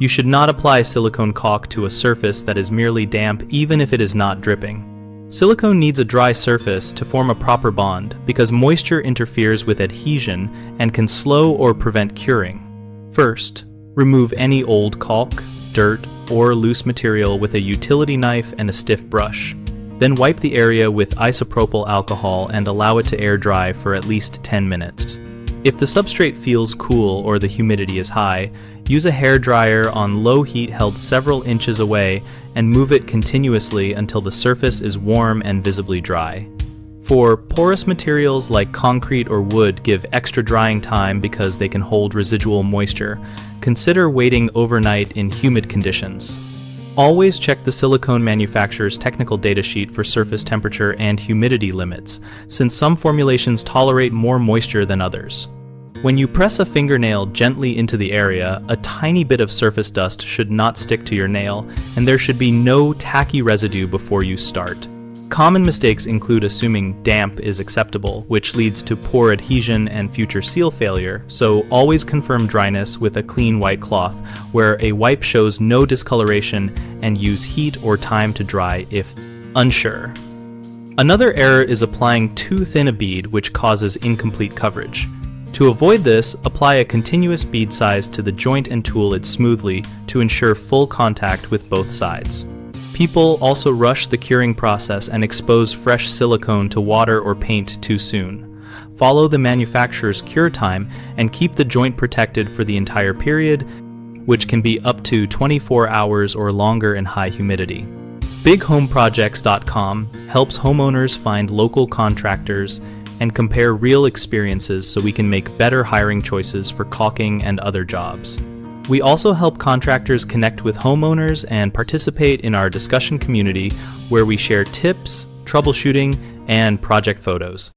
You should not apply silicone caulk to a surface that is merely damp even if it is not dripping. Silicone needs a dry surface to form a proper bond because moisture interferes with adhesion and can slow or prevent curing. First, remove any old caulk, dirt, or loose material with a utility knife and a stiff brush. Then wipe the area with isopropyl alcohol and allow it to air dry for at least 10 minutes. If the substrate feels cool or the humidity is high, use a hairdryer on low heat held several inches away and move it continuously until the surface is warm and visibly dry. For porous materials like concrete or wood give extra drying time because they can hold residual moisture, consider waiting overnight in humid conditions. Always check the silicone manufacturer's technical datasheet for surface temperature and humidity limits, since some formulations tolerate more moisture than others. When you press a fingernail gently into the area, a tiny bit of surface dust should not stick to your nail, and there should be no tacky residue before you start. Common mistakes include assuming damp is acceptable, which leads to poor adhesion and future seal failure, so always confirm dryness with a clean white cloth, where a wipe shows no discoloration, and use heat or time to dry if unsure. Another error is applying too thin a bead, which causes incomplete coverage. To avoid this, apply a continuous bead size to the joint and tool it smoothly to ensure full contact with both sides. People also rush the curing process and expose fresh silicone to water or paint too soon. Follow the manufacturer's cure time and keep the joint protected for the entire period, which can be up to 24 hours or longer in high humidity. BigHomeProjects.com helps homeowners find local contractors and compare real experiences so we can make better hiring choices for caulking and other jobs. We also help contractors connect with homeowners and participate in our discussion community where we share tips, troubleshooting, and project photos.